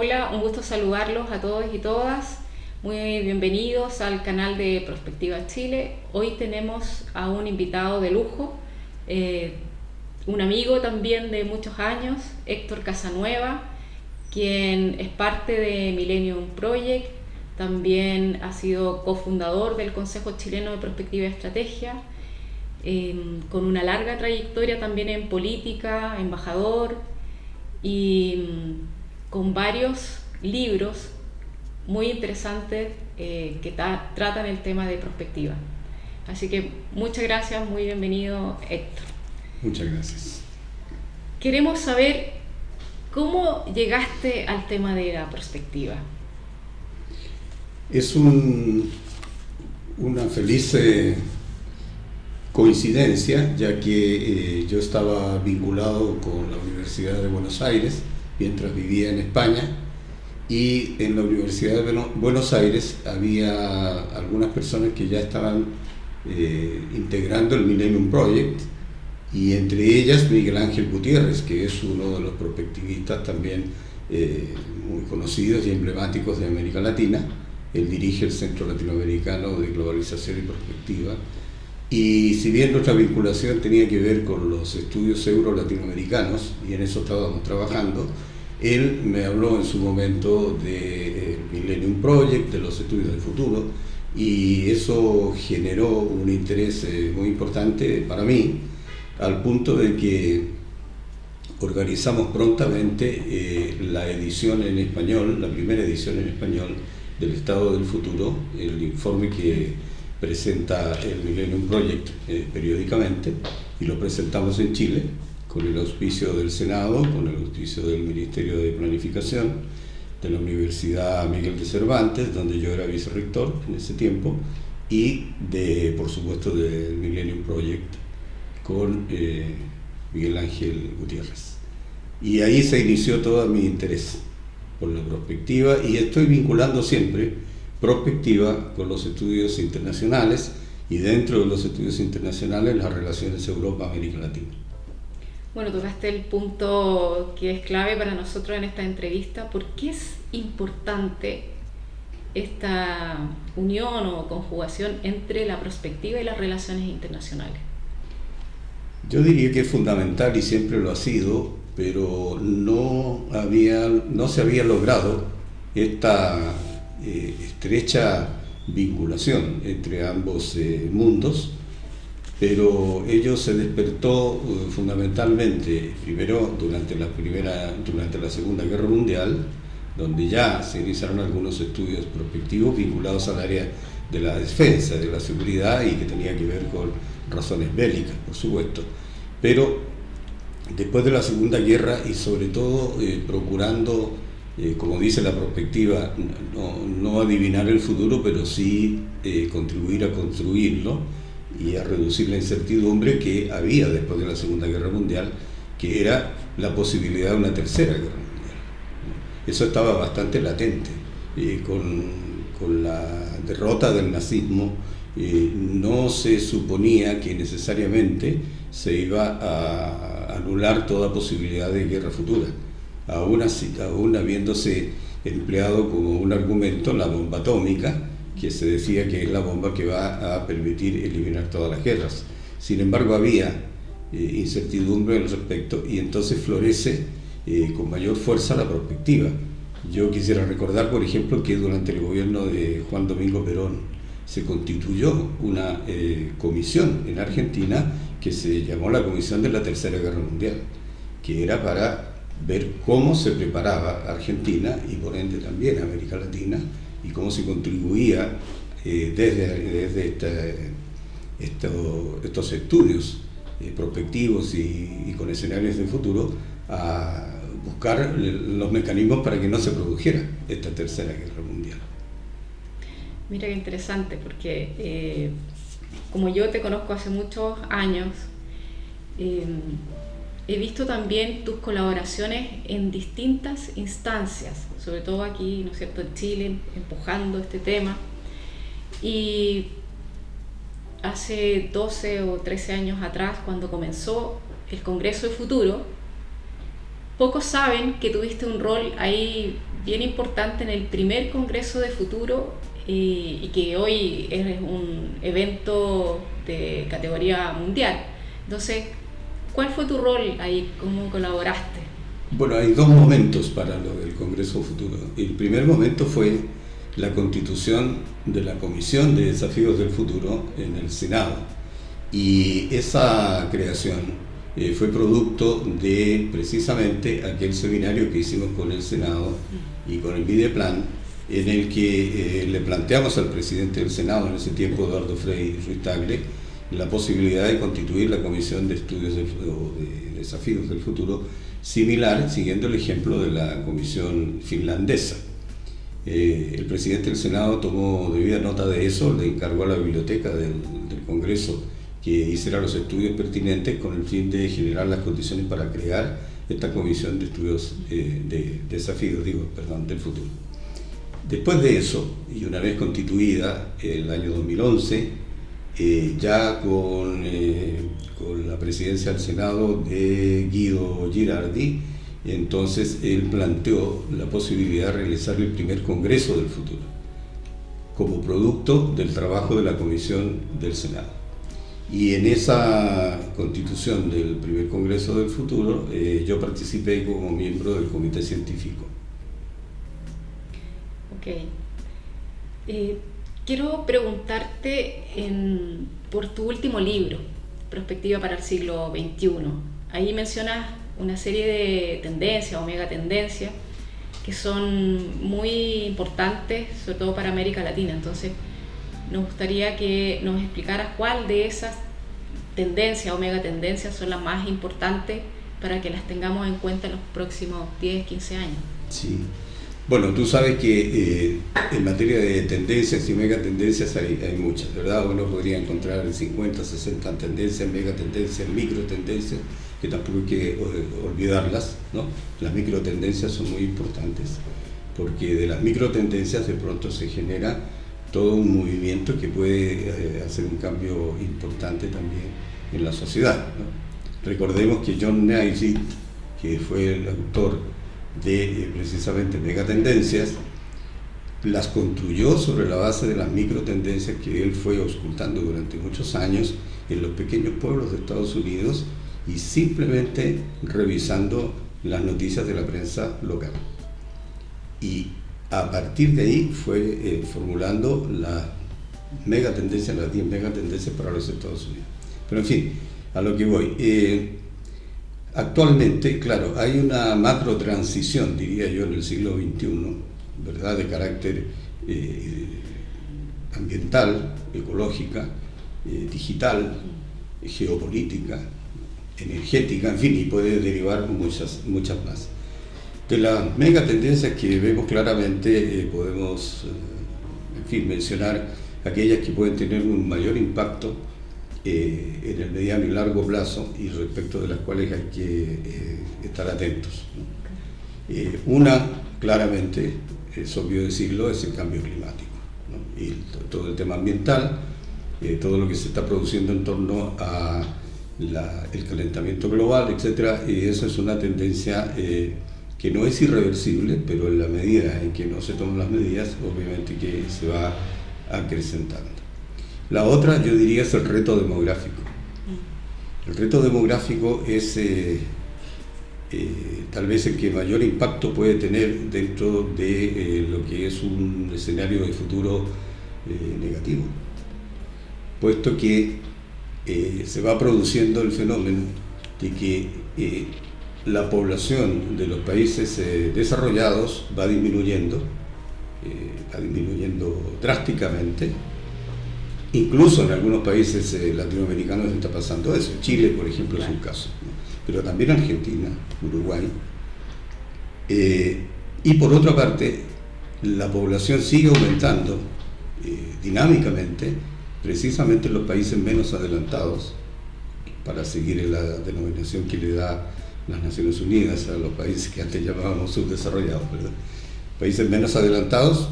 Hola, un gusto saludarlos a todos y todas. Muy bienvenidos al canal de Prospectiva Chile. Hoy tenemos a un invitado de lujo, un amigo también de muchos años, Héctor Casanueva, quien es parte de Millennium Project, también ha sido cofundador del Consejo Chileno de Prospectiva y Estrategia, con una larga trayectoria también en política, embajador y con varios libros muy interesantes que tratan el tema de prospectiva. Así que muchas gracias, muy bienvenido Héctor. Muchas gracias. Queremos saber cómo llegaste al tema de la prospectiva. Es una feliz coincidencia, ya que yo estaba vinculado con la Universidad de Buenos Aires mientras vivía en España, y en la Universidad de Buenos Aires había algunas personas que ya estaban integrando el Millennium Project, y entre ellas Miguel Ángel Gutiérrez, que es uno de los prospectivistas también muy conocidos y emblemáticos de América Latina. Él dirige el Centro Latinoamericano de Globalización y Prospectiva, y si bien nuestra vinculación tenía que ver con los estudios euro-latinoamericanos, y en eso estábamos trabajando, él me habló en su momento del Millennium Project, de los estudios del futuro, y eso generó un interés muy importante para mí, al punto de que organizamos prontamente la edición en español, la primera edición en español del Estado del Futuro, el informe que presenta el Millennium Project periódicamente, y lo presentamos en Chile con el auspicio del Senado, con el auspicio del Ministerio de Planificación, de la Universidad Miguel de Cervantes, donde yo era vicerrector en ese tiempo, y por supuesto del Millennium Project con Miguel Ángel Gutiérrez. Y ahí se inició todo mi interés por la prospectiva, y estoy vinculando siempre prospectiva con los estudios internacionales, y dentro de los estudios internacionales las relaciones Europa-América Latina. Bueno, tocaste el punto que es clave para nosotros en esta entrevista. ¿Por qué es importante esta unión o conjugación entre la prospectiva y las relaciones internacionales? Yo diría que es fundamental, y siempre lo ha sido, pero no se había logrado esta estrecha vinculación entre ambos mundos, pero ello se despertó fundamentalmente primero durante la Segunda Guerra Mundial, donde ya se iniciaron algunos estudios prospectivos vinculados al área de la defensa, de la seguridad, y que tenía que ver con razones bélicas, por supuesto, pero después de la Segunda Guerra, y sobre todo procurando, como dice la prospectiva, no adivinar el futuro, pero sí contribuir a construirlo y a reducir la incertidumbre que había después de la Segunda Guerra Mundial, que era la posibilidad de una tercera guerra mundial. Eso estaba bastante latente. Con la derrota del nazismo no se suponía que necesariamente se iba a anular toda posibilidad de guerra futura, aún habiéndose empleado como un argumento la bomba atómica, que se decía que es la bomba que va a permitir eliminar todas las guerras. Sin embargo, había incertidumbre al respecto, y entonces florece con mayor fuerza la prospectiva. Yo quisiera recordar, por ejemplo, que durante el gobierno de Juan Domingo Perón se constituyó una comisión en Argentina que se llamó la Comisión de la Tercera Guerra Mundial, que era para ver cómo se preparaba Argentina, y por ende también América Latina, y cómo se contribuía desde estos estudios prospectivos y con escenarios de futuro a buscar los mecanismos para que no se produjera esta tercera guerra mundial. Mira qué interesante, porque como yo te conozco hace muchos años, he visto también tus colaboraciones en distintas instancias, sobre todo aquí, ¿no es cierto?, en Chile, empujando este tema. Y hace 12 o 13 años atrás, cuando comenzó el Congreso de Futuro, pocos saben que tuviste un rol ahí bien importante en el primer Congreso de Futuro y que hoy es un evento de categoría mundial. Entonces, ¿cuál fue tu rol ahí? ¿Cómo colaboraste? Bueno, hay dos momentos para lo del Congreso Futuro. El primer momento fue la constitución de la Comisión de Desafíos del Futuro en el Senado. Y esa creación fue producto de precisamente aquel seminario que hicimos con el Senado y con el Mideplan, en el que le planteamos al presidente del Senado en ese tiempo, Eduardo Frei Ruiz-Tagle, la posibilidad de constituir la Comisión de Estudios de Desafíos del Futuro, similar, siguiendo el ejemplo de la Comisión finlandesa. El presidente del Senado tomó debida nota de eso, le encargó a la biblioteca del Congreso que hiciera los estudios pertinentes con el fin de generar las condiciones para crear esta Comisión de Estudios de Desafíos del Futuro. Después de eso, y una vez constituida el año 2011, ya con la presidencia del Senado de Guido Girardi, entonces él planteó la posibilidad de realizar el primer Congreso del Futuro, como producto del trabajo de la Comisión del Senado. Y en esa constitución del primer Congreso del Futuro, yo participé como miembro del comité científico. Ok. Quiero preguntarte por tu último libro, Perspectiva para el siglo XXI. Ahí mencionas una serie de tendencias o megatendencias que son muy importantes, sobre todo para América Latina. Entonces, nos gustaría que nos explicaras cuál de esas tendencias o megatendencias son las más importantes para que las tengamos en cuenta en los próximos 10, 15 años. Sí. Bueno, tú sabes que en materia de tendencias y megatendencias hay muchas, ¿verdad? Uno podría encontrar 50, 60 tendencias, megatendencias, microtendencias, que tampoco hay que olvidarlas, ¿no? Las microtendencias son muy importantes, porque de las microtendencias de pronto se genera todo un movimiento que puede hacer un cambio importante también en la sociedad, ¿no? Recordemos que John Naisbitt, que fue el autor de precisamente megatendencias, las construyó sobre la base de las microtendencias que él fue auscultando durante muchos años en los pequeños pueblos de Estados Unidos y simplemente revisando las noticias de la prensa local. Y a partir de ahí fue formulando las megatendencias, las 10 megatendencias para los Estados Unidos. Pero en fin, a lo que voy. Actualmente, claro, hay una macro transición, diría yo, en el siglo XXI, ¿verdad?, de carácter ambiental, ecológica, digital, geopolítica, energética, en fin, y puede derivar muchas más. De las megatendencias que vemos claramente, podemos mencionar aquellas que pueden tener un mayor impacto en el mediano y largo plazo y respecto de las cuales hay que estar atentos, ¿no? Una, claramente, es obvio decirlo, es el cambio climático, ¿no? Y todo el tema ambiental, todo lo que se está produciendo en torno a el calentamiento global, etc. Y eso es una tendencia que no es irreversible, pero en la medida en que no se toman las medidas, obviamente que se va acrecentando. La otra, yo diría, es el reto demográfico. El reto demográfico es tal vez el que mayor impacto puede tener dentro de lo que es un escenario de futuro negativo, puesto que se va produciendo el fenómeno de que la población de los países desarrollados va disminuyendo drásticamente. Incluso en algunos países latinoamericanos está pasando eso. Chile, por ejemplo, es un caso, ¿no? Pero también Argentina, Uruguay. Y por otra parte, la población sigue aumentando dinámicamente, precisamente en los países menos adelantados, para seguir la denominación que le da las Naciones Unidas a los países que antes llamábamos subdesarrollados, ¿verdad? Países menos adelantados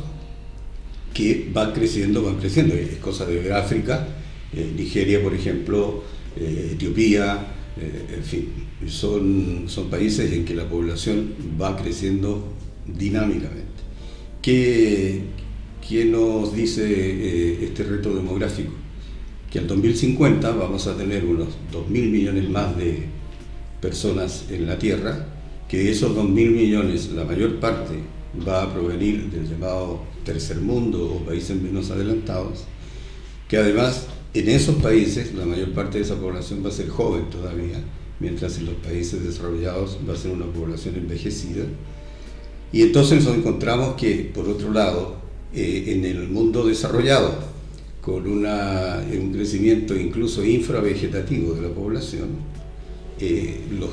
que van creciendo, es cosa de África, Nigeria, por ejemplo, Etiopía, en fin, son países en que la población va creciendo dinámicamente. ¿Qué nos dice este reto demográfico? Que al 2050 vamos a tener unos 2.000 millones más de personas en la Tierra, que de esos 2.000 millones la mayor parte va a provenir del llamado tercer mundo o países menos adelantados, que además en esos países la mayor parte de esa población va a ser joven todavía, mientras en los países desarrollados va a ser una población envejecida. Y entonces nos encontramos que, por otro lado, en el mundo desarrollado, con un crecimiento incluso infravegetativo de la población, los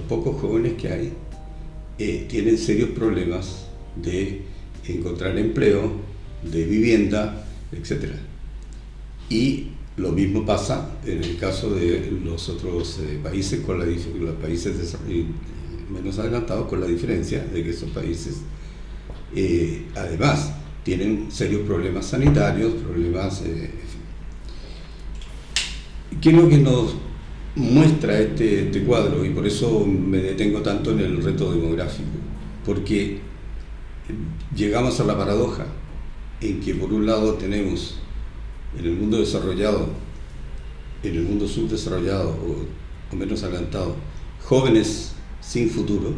pocos jóvenes que hay, tienen serios problemas de encontrar empleo, de vivienda, etc. Y lo mismo pasa en el caso de los otros países, los países menos adelantados, con la diferencia de que esos países además tienen serios problemas sanitarios, problemas... ¿Qué es lo que nos muestra este cuadro? Y por eso me detengo tanto en el reto demográfico, porque llegamos a la paradoja en que por un lado tenemos en el mundo desarrollado, en el mundo subdesarrollado o menos adelantado, jóvenes sin futuro,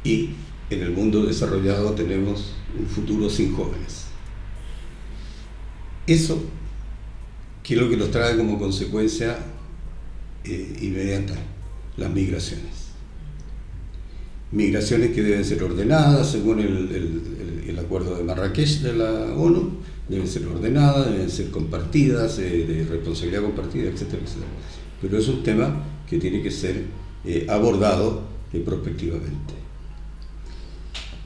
y en el mundo desarrollado tenemos un futuro sin jóvenes. Eso, ¿qué es lo que nos trae como consecuencia inmediata? Las migraciones. Migraciones que deben ser ordenadas según el acuerdo de Marrakech de la ONU, deben ser ordenadas, deben ser compartidas, de responsabilidad compartida, etcétera, etcétera. Pero es un tema que tiene que ser abordado prospectivamente.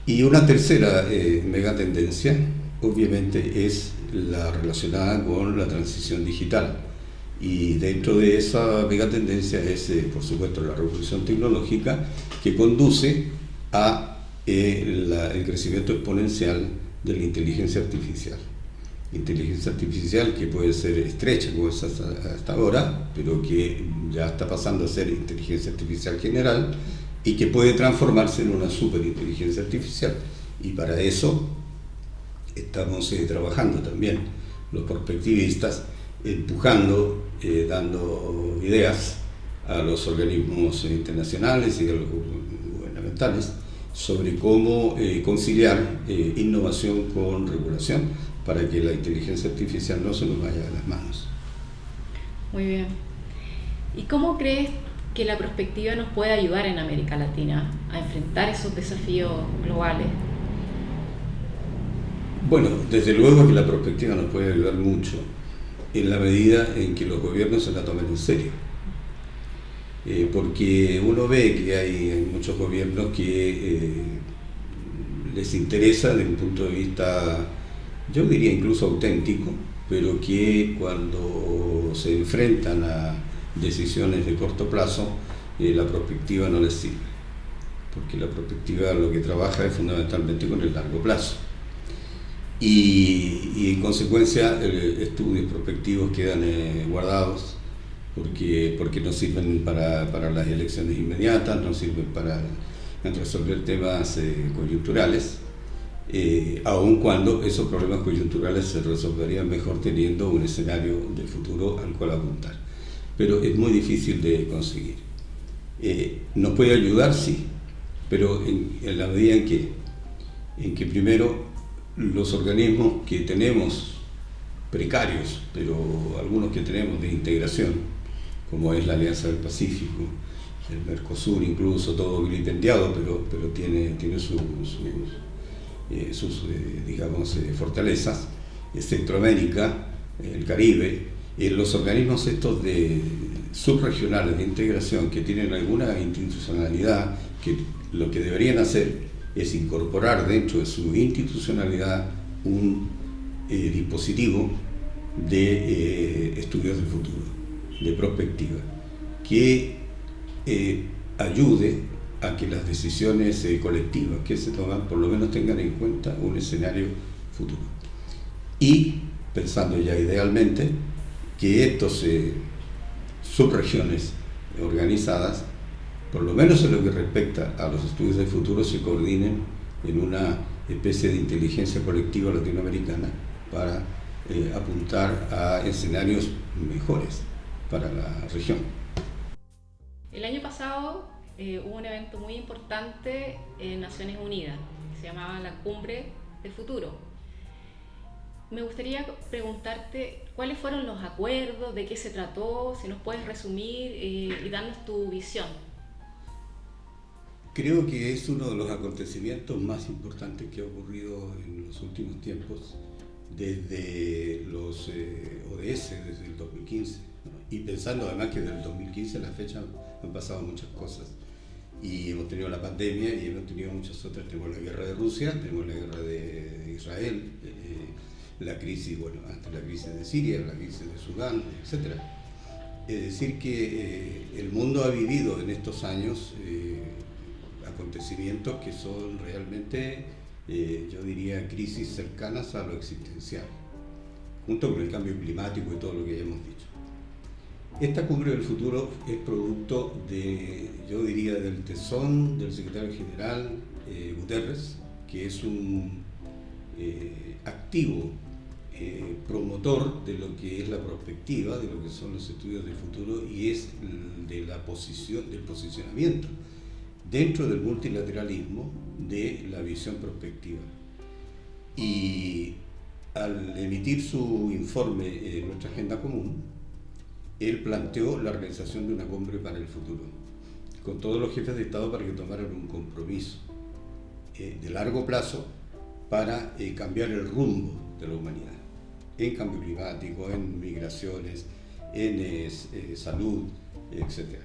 Y una tercera megatendencia, obviamente, es la relacionada con la transición digital. Y dentro de esa megatendencia es, por supuesto, la revolución tecnológica que conduce a el crecimiento exponencial de la inteligencia artificial. Inteligencia artificial que puede ser estrecha, como es hasta ahora, pero que ya está pasando a ser inteligencia artificial general y que puede transformarse en una superinteligencia artificial. Y para eso estamos trabajando también los perspectivistas, empujando, dando ideas a los organismos internacionales y a los gubernamentales sobre cómo conciliar innovación con regulación para que la inteligencia artificial no se nos vaya de las manos. Muy bien. ¿Y cómo crees que la prospectiva nos puede ayudar en América Latina a enfrentar esos desafíos globales? Bueno, desde luego que la prospectiva nos puede ayudar mucho en la medida en que los gobiernos se la tomen en serio. Porque uno ve que hay muchos gobiernos que les interesa desde un punto de vista, yo diría incluso auténtico, pero que cuando se enfrentan a decisiones de corto plazo, la prospectiva no les sirve, porque la prospectiva lo que trabaja es fundamentalmente con el largo plazo. Y en consecuencia estudios prospectivos quedan guardados porque no sirven para las elecciones inmediatas, no sirven para resolver temas coyunturales, aun cuando esos problemas coyunturales se resolverían mejor teniendo un escenario de futuro al cual apuntar. Pero es muy difícil de conseguir. ¿Nos puede ayudar? Sí, pero en la medida en que primero los organismos que tenemos precarios, pero algunos que tenemos de integración, como es la Alianza del Pacífico, el Mercosur incluso, todo vilipendiado, pero tiene sus digamos, fortalezas, Centroamérica, el Caribe, los organismos estos de subregionales de integración que tienen alguna institucionalidad, que lo que deberían hacer es incorporar dentro de su institucionalidad un dispositivo de estudios del futuro, de prospectiva, que ayude a que las decisiones colectivas que se toman por lo menos tengan en cuenta un escenario futuro. Y pensando ya idealmente que estos subregiones organizadas por lo menos en lo que respecta a los estudios del futuro, se coordinen en una especie de inteligencia colectiva latinoamericana para apuntar a escenarios mejores para la región. El año pasado hubo un evento muy importante en Naciones Unidas, que se llamaba la Cumbre del Futuro. Me gustaría preguntarte cuáles fueron los acuerdos, de qué se trató, si nos puedes resumir y darnos tu visión. Creo que es uno de los acontecimientos más importantes que ha ocurrido en los últimos tiempos, desde los ODS, desde el 2015, ¿no? Y pensando además que desde el 2015 a la fecha han pasado muchas cosas. Y hemos tenido la pandemia y hemos tenido muchas otras. Tenemos la guerra de Rusia, tenemos la guerra de Israel, la crisis, bueno, antes la crisis de Siria, la crisis de Sudán, etc. Es decir que el mundo ha vivido en estos años acontecimientos que son realmente, yo diría, crisis cercanas a lo existencial, junto con el cambio climático y todo lo que ya hemos dicho. Esta cumbre del futuro es producto de, yo diría, del tesón del secretario general Guterres, que es un activo promotor de lo que es la prospectiva, de lo que son los estudios del futuro, y es de la posición, del posicionamiento dentro del multilateralismo de la visión prospectiva. Y al emitir su informe Nuestra Agenda Común, él planteó la organización de una cumbre para el futuro, con todos los jefes de Estado para que tomaran un compromiso de largo plazo para cambiar el rumbo de la humanidad, en cambio climático, en migraciones, en salud, etc.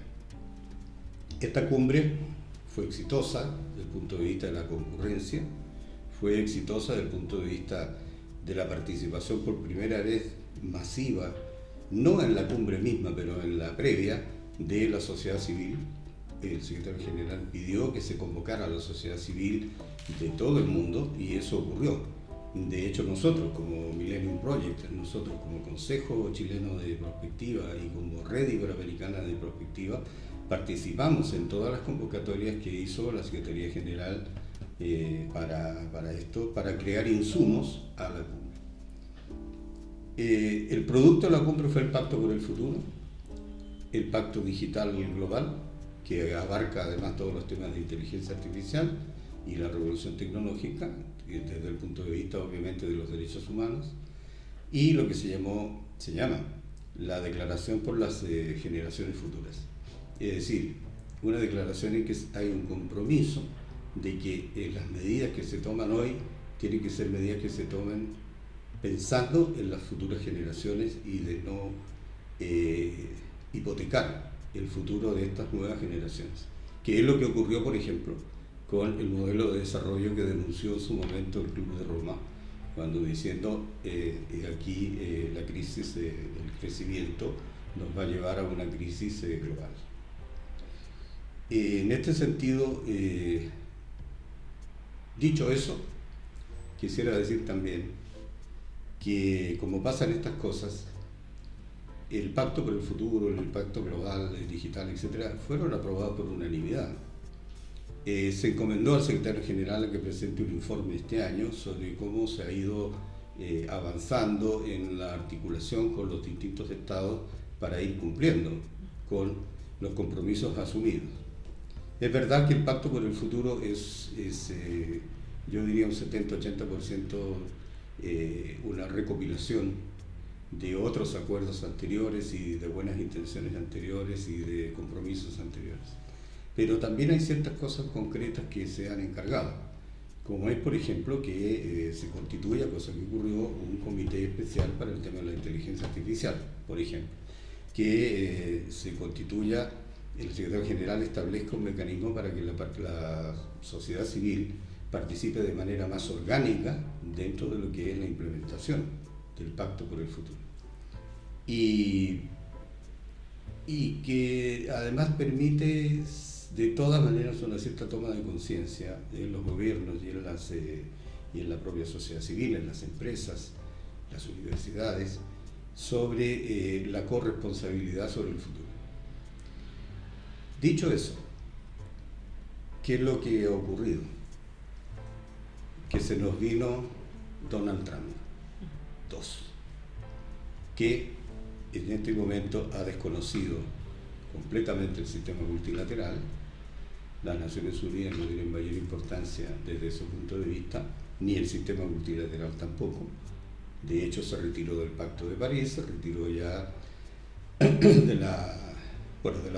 Esta cumbre fue exitosa desde el punto de vista de la concurrencia, fue exitosa desde el punto de vista de la participación por primera vez masiva, no en la cumbre misma, pero en la previa, de la sociedad civil. El secretario general pidió que se convocara a la sociedad civil de todo el mundo y eso ocurrió. De hecho, nosotros como Millennium Project, nosotros como Consejo Chileno de Prospectiva y como Red Iberoamericana de Prospectiva, participamos en todas las convocatorias que hizo la Secretaría General para esto, para crear insumos a la cumbre. El producto de la cumbre fue el Pacto por el Futuro, el Pacto Digital Global, que abarca además todos los temas de inteligencia artificial y la revolución tecnológica, desde el punto de vista obviamente de los derechos humanos, y lo que se llama la Declaración por las Generaciones Futuras. Es decir, una declaración en que hay un compromiso de que las medidas que se toman hoy tienen que ser medidas que se tomen pensando en las futuras generaciones y de no hipotecar el futuro de estas nuevas generaciones, que es lo que ocurrió, por ejemplo, con el modelo de desarrollo que denunció en su momento el Club de Roma, cuando diciendo aquí la crisis del crecimiento nos va a llevar a una crisis global. En este sentido, dicho eso, quisiera decir también que, como pasan estas cosas, el Pacto por el Futuro, el Pacto Global, el Digital, etc., fueron aprobados por unanimidad. Se encomendó al secretario general a que presente un informe este año sobre cómo se ha ido avanzando en la articulación con los distintos estados para ir cumpliendo con los compromisos asumidos. Es verdad que el Pacto por el Futuro es yo diría un 70-80% una recopilación de otros acuerdos anteriores y de buenas intenciones anteriores y de compromisos anteriores. Pero también hay ciertas cosas concretas que se han encargado, como es, por ejemplo, que se constituya, cosa que ocurrió, un comité especial para el tema de la inteligencia artificial, por ejemplo, que se constituya, el secretario general establezca un mecanismo para que la sociedad civil participe de manera más orgánica dentro de lo que es la implementación del Pacto por el Futuro. Y que además permite de todas maneras una cierta toma de conciencia en los gobiernos y en la propia sociedad civil, en las empresas, las universidades, sobre la corresponsabilidad sobre el futuro. Dicho eso, ¿qué es lo que ha ocurrido? Que se nos vino Donald Trump, que en este momento ha desconocido completamente el sistema multilateral. Las Naciones Unidas no tienen mayor importancia desde ese punto de vista, ni el sistema multilateral tampoco. De hecho, se retiró del Pacto de París, se retiró ya de la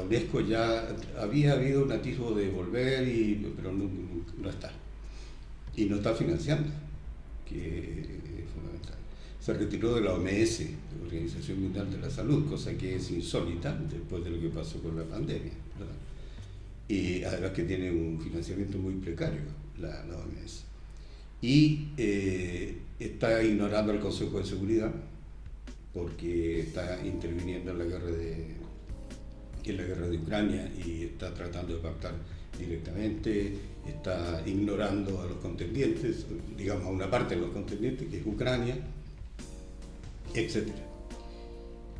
UNESCO. Ya había habido un atisbo de volver, pero no está. Y no está financiando, que es fundamental. Se retiró de la OMS, la Organización Mundial de la Salud, cosa que es insólita después de lo que pasó con la pandemia, ¿verdad? Y además que tiene un financiamiento muy precario la OMS. Y está ignorando al Consejo de Seguridad porque está interviniendo en la guerra de Ucrania y está tratando de pactar directamente, está ignorando a los contendientes, digamos a una parte de los contendientes, que es Ucrania, etc.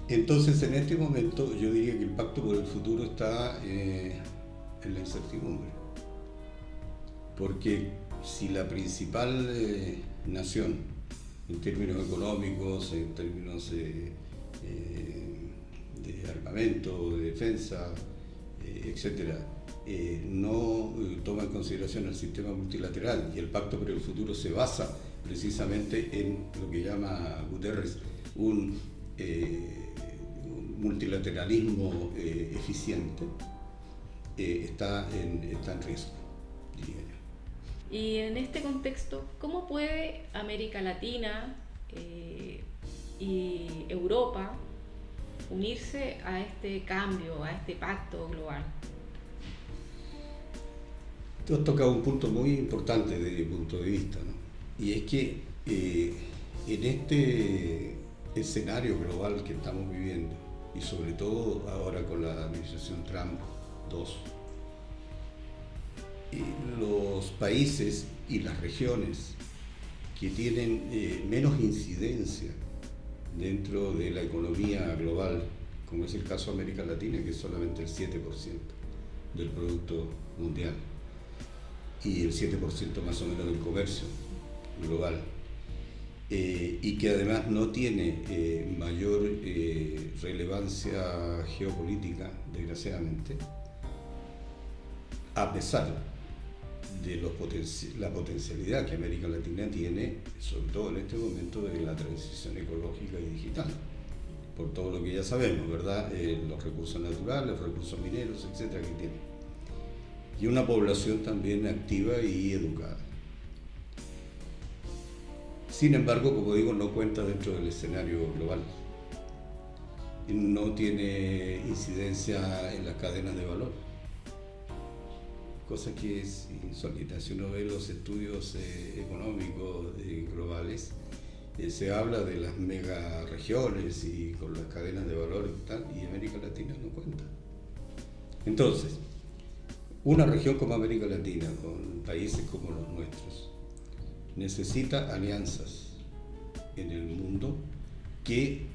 Entonces, en este momento, yo diría que el pacto por el futuro está en la incertidumbre, porque si la principal nación, en términos económicos, en términos de armamento, de defensa, etcétera, no toma en consideración el sistema multilateral, y el pacto por el futuro se basa precisamente en lo que llama Guterres un multilateralismo eficiente, está en riesgo, diría yo. Y en este contexto, ¿cómo puede América Latina y Europa unirse a este cambio, a este pacto global? Tú has tocado un punto muy importante desde mi punto de vista, ¿no? Y es que en este escenario global que estamos viviendo, y sobre todo ahora con la administración Trump 2, los países y las regiones que tienen menos incidencia dentro de la economía global, como es el caso de América Latina, que es solamente el 7% del Producto Mundial y el 7% más o menos del comercio global, y que además no tiene mayor relevancia geopolítica, desgraciadamente, a pesar de la potencialidad que América Latina tiene, sobre todo en este momento de la transición ecológica y digital, por todo lo que ya sabemos, ¿verdad? Los recursos naturales, los recursos mineros, etcétera, que tiene. Y una población también activa y educada. Sin embargo, como digo, no cuenta dentro del escenario global. No tiene incidencia en las cadenas de valor, cosa que es insólita. Si uno ve los estudios económicos globales, se habla de las megaregiones y con las cadenas de valor y tal, y América Latina no cuenta. Entonces, una región como América Latina, con países como los nuestros, necesita alianzas en el mundo que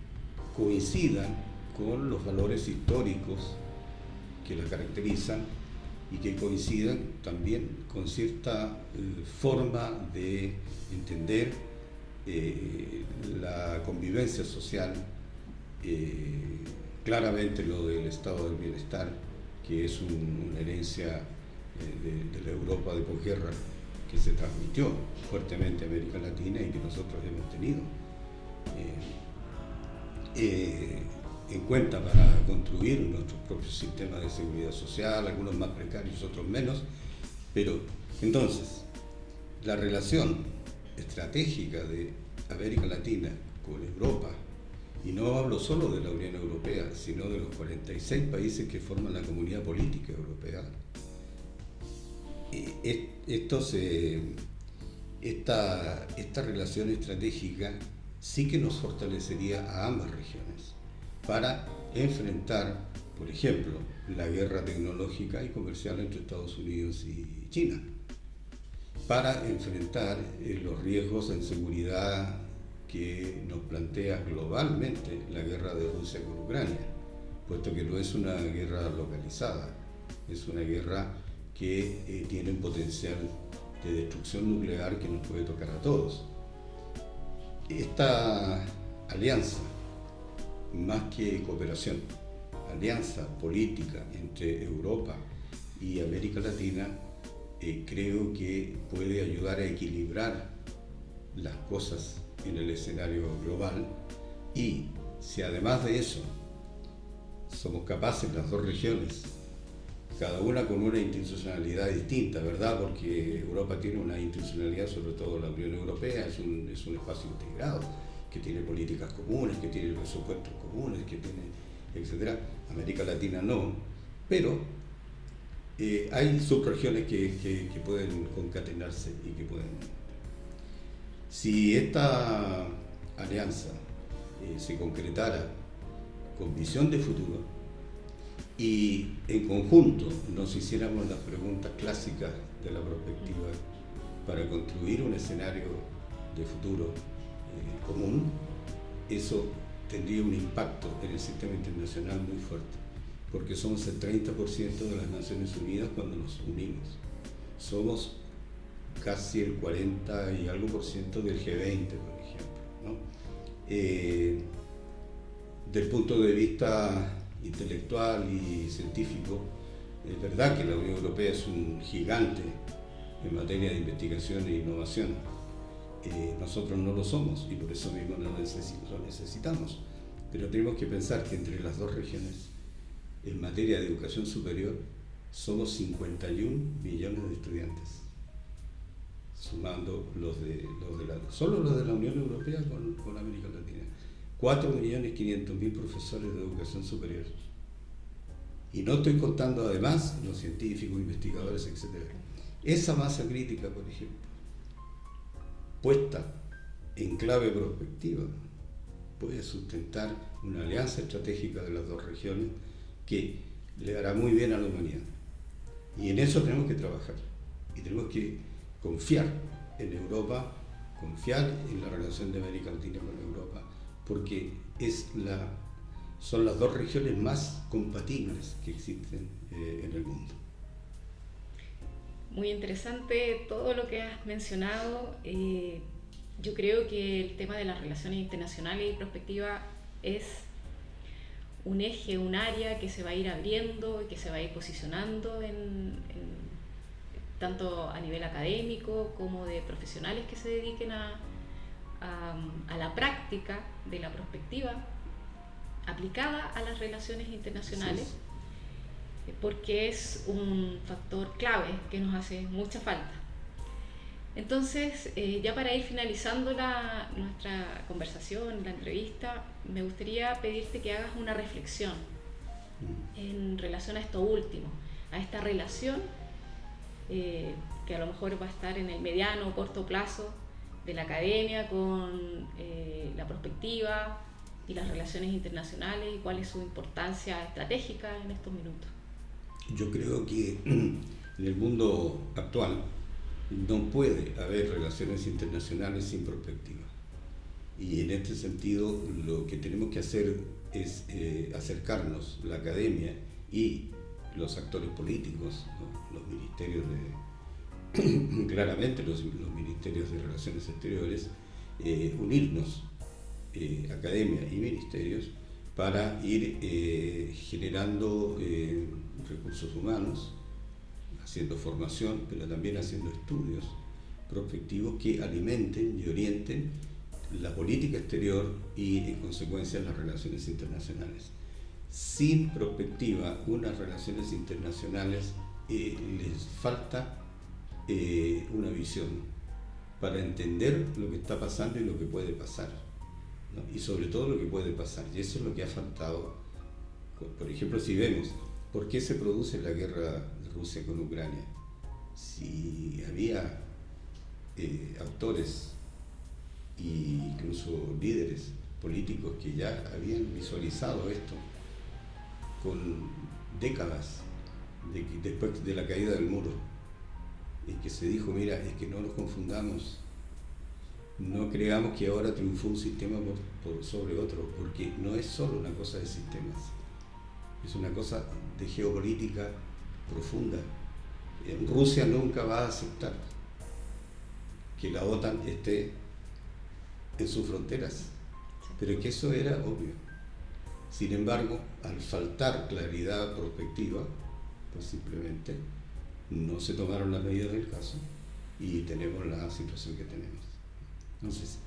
coincidan con los valores históricos que la caracterizan y que coincidan también con cierta forma de entender la convivencia social, claramente lo del estado del bienestar, que es una herencia de la Europa de posguerra que se transmitió fuertemente a América Latina y que nosotros hemos tenido en cuenta para construir nuestros propios sistemas de seguridad social, algunos más precarios, otros menos. Pero entonces, la relación estratégica de América Latina con Europa, y no hablo solo de la Unión Europea, sino de los 46 países que forman la Comunidad Política Europea, esta relación estratégica sí que nos fortalecería a ambas regiones para enfrentar, por ejemplo, la guerra tecnológica y comercial entre Estados Unidos y China, para enfrentar los riesgos en seguridad que nos plantea globalmente la guerra de Rusia con Ucrania, puesto que no es una guerra localizada, es una guerra que tiene un potencial de destrucción nuclear que nos puede tocar a todos. Esta alianza, más que cooperación, alianza política entre Europa y América Latina, creo que puede ayudar a equilibrar las cosas en el escenario global, y si además de eso somos capaces, las dos regiones, cada una con una institucionalidad distinta, ¿verdad? Porque Europa tiene una institucionalidad, sobre todo la Unión Europea, es un espacio integrado, que tiene políticas comunes, que tiene presupuestos comunes, que tiene, etc. América Latina no, pero hay subregiones que pueden concatenarse y que pueden... Si esta alianza se concretara con visión de futuro, y en conjunto nos hiciéramos las preguntas clásicas de la perspectiva para construir un escenario de futuro común, eso tendría un impacto en el sistema internacional muy fuerte, porque somos el 30% de las Naciones Unidas cuando nos unimos. Somos casi el 40 y algo por ciento del G20, por ejemplo, ¿no? Del punto de vista intelectual y científico, es verdad que la Unión Europea es un gigante en materia de investigación e innovación. Nosotros no lo somos y por eso mismo lo necesitamos, pero tenemos que pensar que entre las dos regiones, en materia de educación superior, somos 51 millones de estudiantes, sumando solo los de la Unión Europea con América Latina. 4.500.000 profesores de educación superior. Y no estoy contando además los científicos, investigadores, etc. Esa masa crítica, por ejemplo, puesta en clave prospectiva, puede sustentar una alianza estratégica de las dos regiones que le hará muy bien a la humanidad. Y en eso tenemos que trabajar. Y tenemos que confiar en Europa, confiar en la relación de América Latina con Europa, porque son las dos regiones más compatibles que existen en el mundo. Muy interesante todo lo que has mencionado. Yo creo que el tema de las relaciones internacionales y prospectiva es un eje, un área que se va a ir abriendo y que se va a ir posicionando tanto a nivel académico como de profesionales que se dediquen a la práctica de la prospectiva aplicada a las relaciones internacionales, sí, porque es un factor clave que nos hace mucha falta. Entonces, ya para ir finalizando nuestra conversación, la entrevista, me gustaría pedirte que hagas una reflexión en relación a esto último, a esta relación que a lo mejor va a estar en el mediano o corto plazo de la academia con la prospectiva y las relaciones internacionales, y cuál es su importancia estratégica en estos minutos. Yo creo que en el mundo actual no puede haber relaciones internacionales sin prospectiva. Y en este sentido lo que tenemos que hacer es acercarnos, la academia y los actores políticos, ¿no? Los ministerios claramente los ministerios de Relaciones Exteriores, unirnos, academia y ministerios, para ir generando recursos humanos, haciendo formación, pero también haciendo estudios prospectivos que alimenten y orienten la política exterior y, en consecuencia, las relaciones internacionales. Sin prospectiva, unas relaciones internacionales les falta una visión para entender lo que está pasando y lo que puede pasar, ¿no? Y sobre todo lo que puede pasar, y eso es lo que ha faltado. Por ejemplo, si vemos por qué se produce la guerra de Rusia con Ucrania, si había autores e incluso líderes políticos que ya habían visualizado esto con décadas después de la caída del muro, y que se dijo, mira, es que no nos confundamos, no creamos que ahora triunfó un sistema sobre otro, porque no es solo una cosa de sistemas, es una cosa de geopolítica profunda, Rusia nunca va a aceptar que la OTAN esté en sus fronteras, pero que eso era obvio. Sin embargo, al faltar claridad prospectiva, pues simplemente no se tomaron las medidas del caso y tenemos la situación que tenemos. Entonces,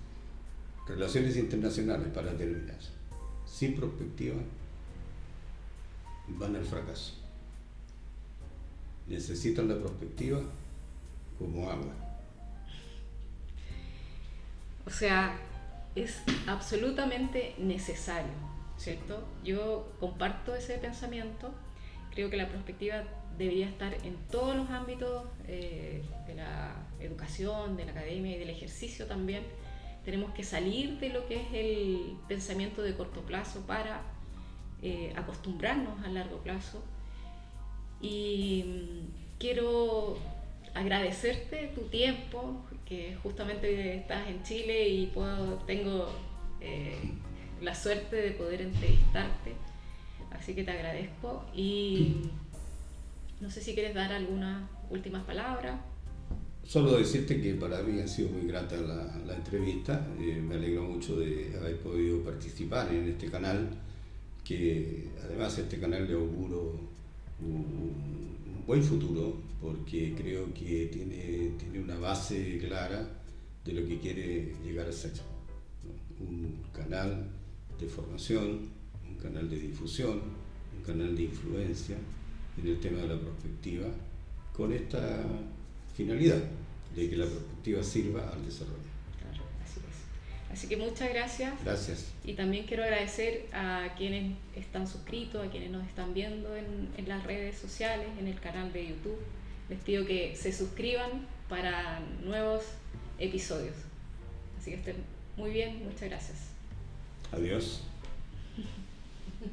relaciones internacionales, para terminar, sin prospectiva, van al fracaso. Necesitan la prospectiva como agua. O sea, es absolutamente necesario, ¿cierto? Yo comparto ese pensamiento. Creo que la prospectiva debería estar en todos los ámbitos de la educación, de la academia y del ejercicio también. Tenemos que salir de lo que es el pensamiento de corto plazo para acostumbrarnos a largo plazo. Y quiero agradecerte tu tiempo, que justamente estás en Chile y tengo la suerte de poder entrevistarte, así que te agradezco y no sé si quieres dar algunas últimas palabras. Solo decirte que para mí ha sido muy grata la entrevista, me alegro mucho de haber podido participar en este canal, que además este canal le auguro un buen futuro, porque creo que tiene una base clara de lo que quiere llegar a ser, ¿no? Un canal de formación, un canal de difusión, un canal de influencia en el tema de la prospectiva, con esta finalidad de que la prospectiva sirva al desarrollo. Claro, así es. Así que muchas gracias. Gracias. Y también quiero agradecer a quienes están suscritos, a quienes nos están viendo en las redes sociales, en el canal de YouTube. Les pido que se suscriban para nuevos episodios. Así que estén muy bien, muchas gracias. Adiós.